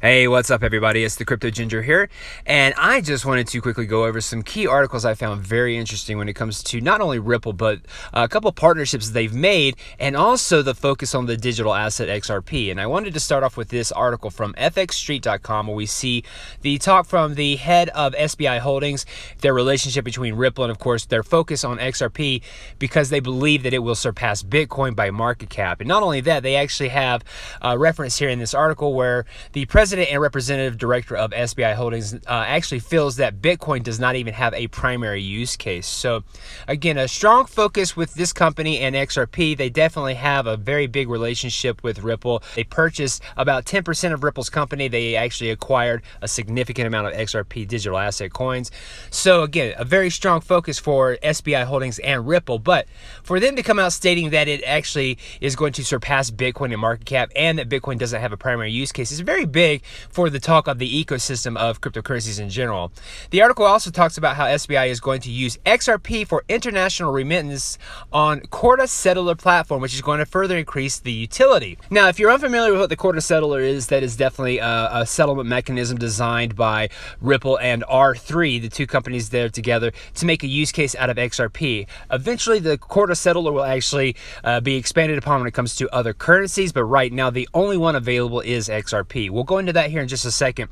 Hey, what's up everybody? It's the Crypto Ginger here, and I just wanted to quickly go over some key articles I found very interesting when it comes to not only Ripple, but a couple partnerships they've made, and also the focus on the digital asset XRP. And I wanted to start off with this article from fxstreet.com, where we see the talk from the head of SBI Holdings, their relationship between Ripple and of course their focus on XRP, because they believe that it will surpass Bitcoin by market cap. And not only that, they actually have a reference here in this article where the president and representative director of SBI Holdings actually feels that Bitcoin does not even have a primary use case. So again, a strong focus with this company and XRP. They definitely have a very big relationship with Ripple. They purchased about 10% of Ripple's company. They actually acquired a significant amount of XRP digital asset coins. So again, a very strong focus for SBI Holdings and Ripple. But for them to come out stating that it actually is going to surpass Bitcoin in market cap and that Bitcoin doesn't have a primary use case is very big for the talk of the ecosystem of cryptocurrencies in general. The article also talks about how SBI is going to use XRP for international remittance on Corda Settler platform, which is going to further increase the utility. Now, if you're unfamiliar with what the Corda Settler is, that is definitely a settlement mechanism designed by Ripple and R3, the two companies there together, to make a use case out of XRP. Eventually, the Corda Settler will actually be expanded upon when it comes to other currencies, but right now the only one available is XRP. We'll go into that here in just a second.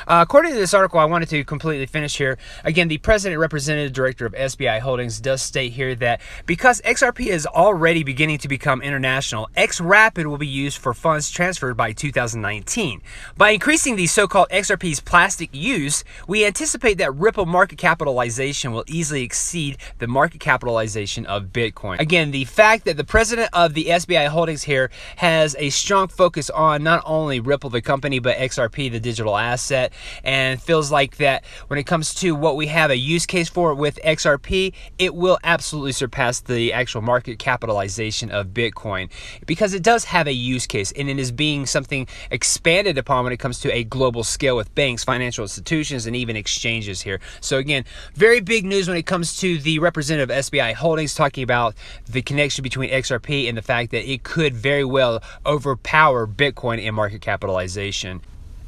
According to this article, I wanted to completely finish here. Again, the president and representative director of SBI Holdings does state here that because XRP is already beginning to become international, XRapid will be used for funds transferred by 2019. By increasing the so-called XRP's plastic use, we anticipate that Ripple market capitalization will easily exceed the market capitalization of Bitcoin. Again, the fact that the president of the SBI Holdings here has a strong focus on not only Ripple the company, but XRP the digital asset, and feels like that when it comes to what we have a use case for with XRP, it will absolutely surpass the actual market capitalization of Bitcoin, because it does have a use case and it is being something expanded upon when it comes to a global scale with banks, financial institutions, and even exchanges here. So again, very big news when it comes to the representative of SBI Holdings talking about the connection between XRP and the fact that it could very well overpower Bitcoin in market capitalization.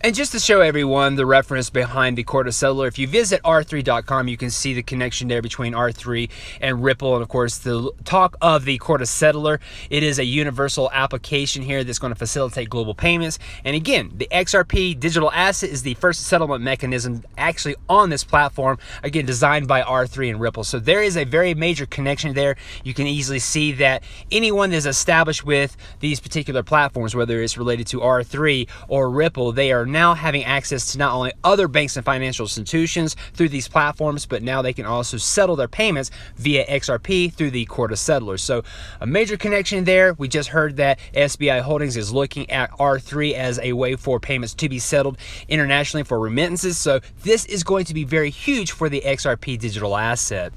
And just to show everyone the reference behind the Corda Settler, if you visit r3.com, you can see the connection there between R3 and Ripple. And of course, the talk of the Corda Settler, it is a universal application here that's going to facilitate global payments. And again, the XRP digital asset is the first settlement mechanism actually on this platform, again, designed by R3 and Ripple. So there is a very major connection there. You can easily see that anyone that is established with these particular platforms, whether it's related to R3 or Ripple, they are now having access to not only other banks and financial institutions through these platforms, but now they can also settle their payments via XRP through the Corda Settler. So a major connection there. We just heard that SBI Holdings is looking at R3 as a way for payments to be settled internationally for remittances. So this is going to be very huge for the XRP digital asset.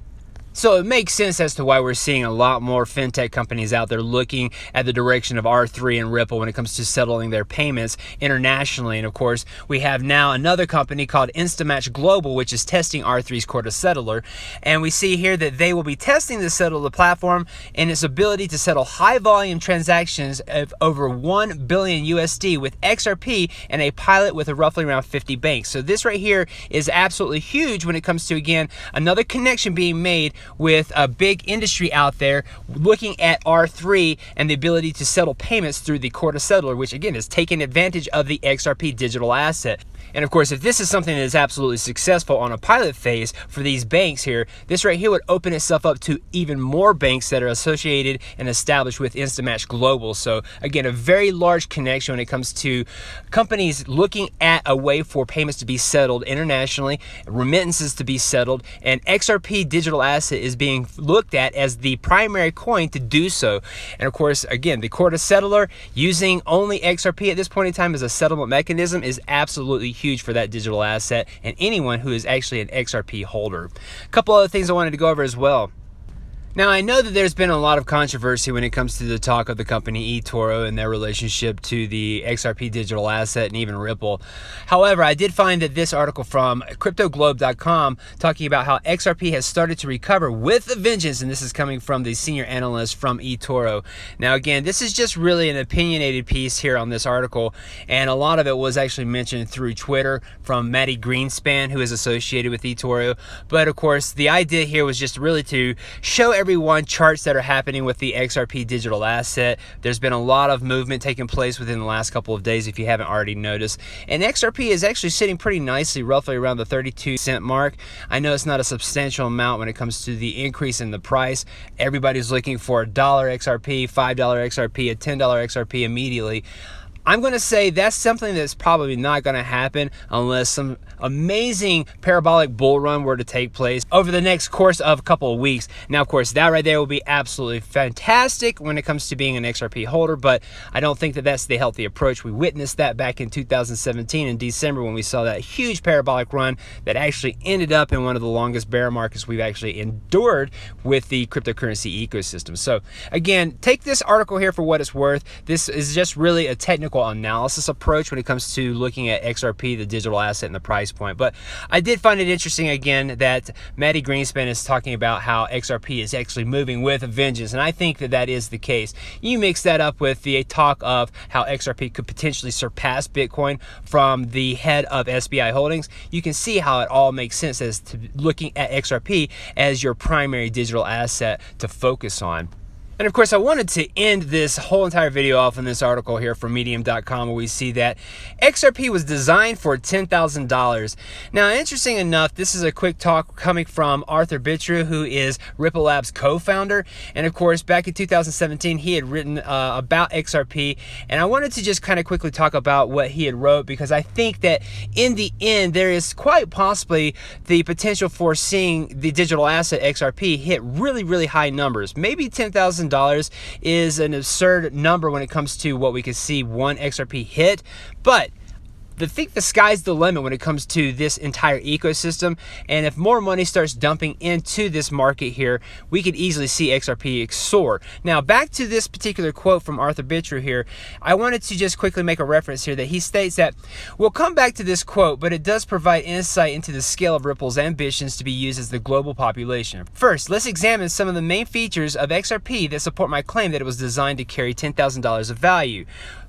So it makes sense as to why we're seeing a lot more fintech companies out there looking at the direction of R3 and Ripple when it comes to settling their payments internationally. And of course, we have now another company called Instamatch Global, which is testing R3's Corda Settler. And we see here that they will be testing the Settler platform and its ability to settle high volume transactions of over 1 billion USD with XRP and a pilot with a roughly around 50 banks. So this right here is absolutely huge when it comes to, again, another connection being made with a big industry out there looking at R3 and the ability to settle payments through the Corda Settler, which again is taking advantage of the XRP digital asset. And of course, if this is something that is absolutely successful on a pilot phase for these banks here, this right here would open itself up to even more banks that are associated and established with Instamatch Global. So again, a very large connection when it comes to companies looking at a way for payments to be settled internationally, remittances to be settled, and XRP digital asset is being looked at as the primary coin to do so. And of course, again, the Corda Settler using only XRP at this point in time as a settlement mechanism is absolutely huge for that digital asset and anyone who is actually an XRP holder. A couple other things I wanted to go over as well. Now, I know that there's been a lot of controversy when it comes to the talk of the company eToro and their relationship to the XRP digital asset and even Ripple. However, I did find that this article from CryptoGlobe.com talking about how XRP has started to recover with a vengeance, and this is coming from the senior analyst from eToro. Now, again, this is just really an opinionated piece here on this article, and a lot of it was actually mentioned through Twitter from Maddie Greenspan, who is associated with eToro. But of course, the idea here was just really to show everyone charts that are happening with the XRP digital asset. There's been a lot of movement taking place within the last couple of days, if you haven't already noticed. And XRP is actually sitting pretty nicely, roughly around the 32-cent mark. I know it's not a substantial amount when it comes to the increase in the price. Everybody's looking for $1 XRP, $5 XRP, a $10 XRP immediately. I'm going to say that's something that's probably not going to happen unless some amazing parabolic bull run were to take place over the next course of a couple of weeks. Now, of course, that right there will be absolutely fantastic when it comes to being an XRP holder, but I don't think that that's the healthy approach. We witnessed that back in 2017 in December when we saw that huge parabolic run that actually ended up in one of the longest bear markets we've actually endured with the cryptocurrency ecosystem. So again, take this article here for what it's worth. This is just really a technical analysis approach when it comes to looking at XRP, the digital asset, and the price point. But I did find it interesting again that Maddie Greenspan is talking about how XRP is actually moving with a vengeance, and I think that that is the case. You mix that up with the talk of how XRP could potentially surpass Bitcoin from the head of SBI Holdings, you can see how it all makes sense as to looking at XRP as your primary digital asset to focus on. And of course, I wanted to end this whole entire video off in this article here from Medium.com where we see that XRP was designed for $10,000. Now, interesting enough, this is a quick talk coming from Arthur Bittru, who is Ripple Labs co-founder. And of course, back in 2017, he had written about XRP. And I wanted to just kind of quickly talk about what he had wrote, because I think that in the end, there is quite possibly the potential for seeing the digital asset XRP hit really, really high numbers. Maybe $10,000 is an absurd number when it comes to what we could see one XRP hit, but I think the sky's the limit when it comes to this entire ecosystem, and if more money starts dumping into this market here, we could easily see XRP soar. Now, back to this particular quote from Arthur Bittru here, I wanted to just quickly make a reference here that he states that, we'll come back to this quote, but it does provide insight into the scale of Ripple's ambitions to be used as the global population. First, let's examine some of the main features of XRP that support my claim that it was designed to carry $10,000 of value.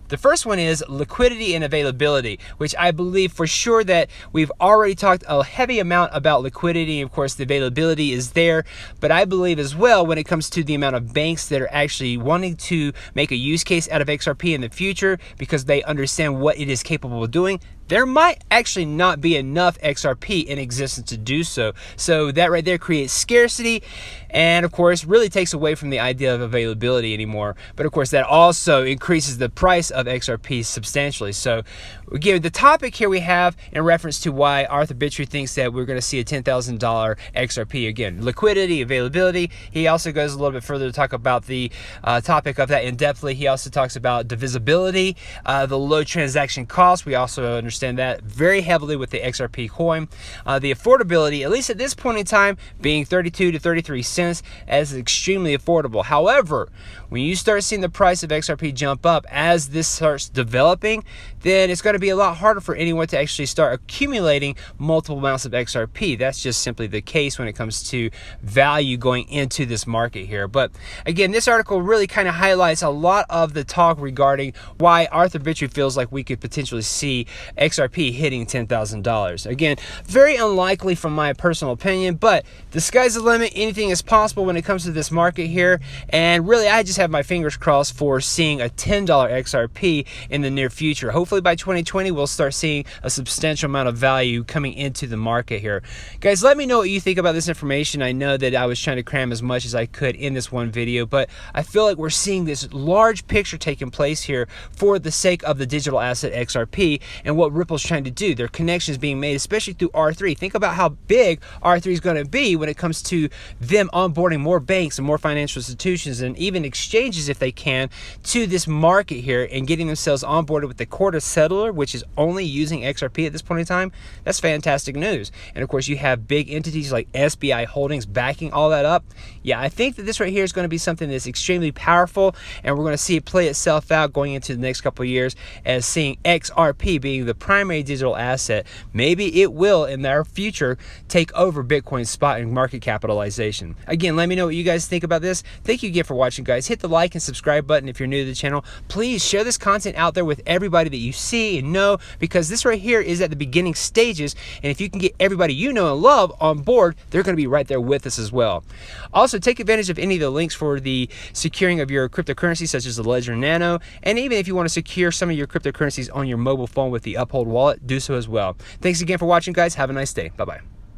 The first one is liquidity and availability, which I believe for sure that we've already talked a heavy amount about liquidity. Of course, the availability is there, but I believe as well when it comes to the amount of banks that are actually wanting to make a use case out of XRP in the future because they understand what it is capable of doing, there might actually not be enough XRP in existence to do so. So that right there creates scarcity, and of course really takes away from the idea of availability anymore. But of course that also increases the price of XRP substantially. So again, the topic here we have in reference to why Arthur Bittru thinks that we're going to see a $10,000 XRP. Again, liquidity, availability. He also goes a little bit further to talk about the topic of that in depthly. He also talks about divisibility, the low transaction cost. We also understand that very heavily with the XRP coin. The affordability, at least at this point in time, being 32 to 33 cents, as extremely affordable. However, when you start seeing the price of XRP jump up as this starts developing, then it's going to be a lot harder for anyone to actually start accumulating multiple amounts of XRP. That's just simply the case when it comes to value going into this market here. But again, this article really kind of highlights a lot of the talk regarding why Arthur Bittru feels like we could potentially see XRP hitting $10,000. Again, very unlikely from my personal opinion, but the sky's the limit. Anything is possible when it comes to this market here. And really, I just have my fingers crossed for seeing a $10 XRP in the near future. Hopefully by 2020, we'll start seeing a substantial amount of value coming into the market here. Guys, let me know what you think about this information. I know that I was trying to cram as much as I could in this one video, but I feel like we're seeing this large picture taking place here for the sake of the digital asset XRP and what Ripple's trying to do. There are connections being made, especially through R3. Think about how big R3 is going to be when it comes to them onboarding more banks and more financial institutions and even exchanges exchanges, if they can, to this market here and getting themselves onboarded with the Corda settler, which is only using XRP at this point in time, that's fantastic news. And of course, you have big entities like SBI Holdings backing all that up. Yeah, I think that this right here is going to be something that's extremely powerful, and we're going to see it play itself out going into the next couple of years as seeing XRP being the primary digital asset. Maybe it will in their future take over Bitcoin's spot in market capitalization. Again, let me know what you guys think about this. Thank you again for watching, guys. Hit the like and subscribe button if you're new to the channel. Please share this content out there with everybody that you see and know, because this right here is at the beginning stages, and if you can get everybody you know and love on board, they're going to be right there with us as well. Also, take advantage of any of the links for the securing of your cryptocurrency, such as the Ledger Nano, and even if you want to secure some of your cryptocurrencies on your mobile phone with the Uphold wallet, do so as well. Thanks again for watching, guys. Have a nice day. Bye-bye.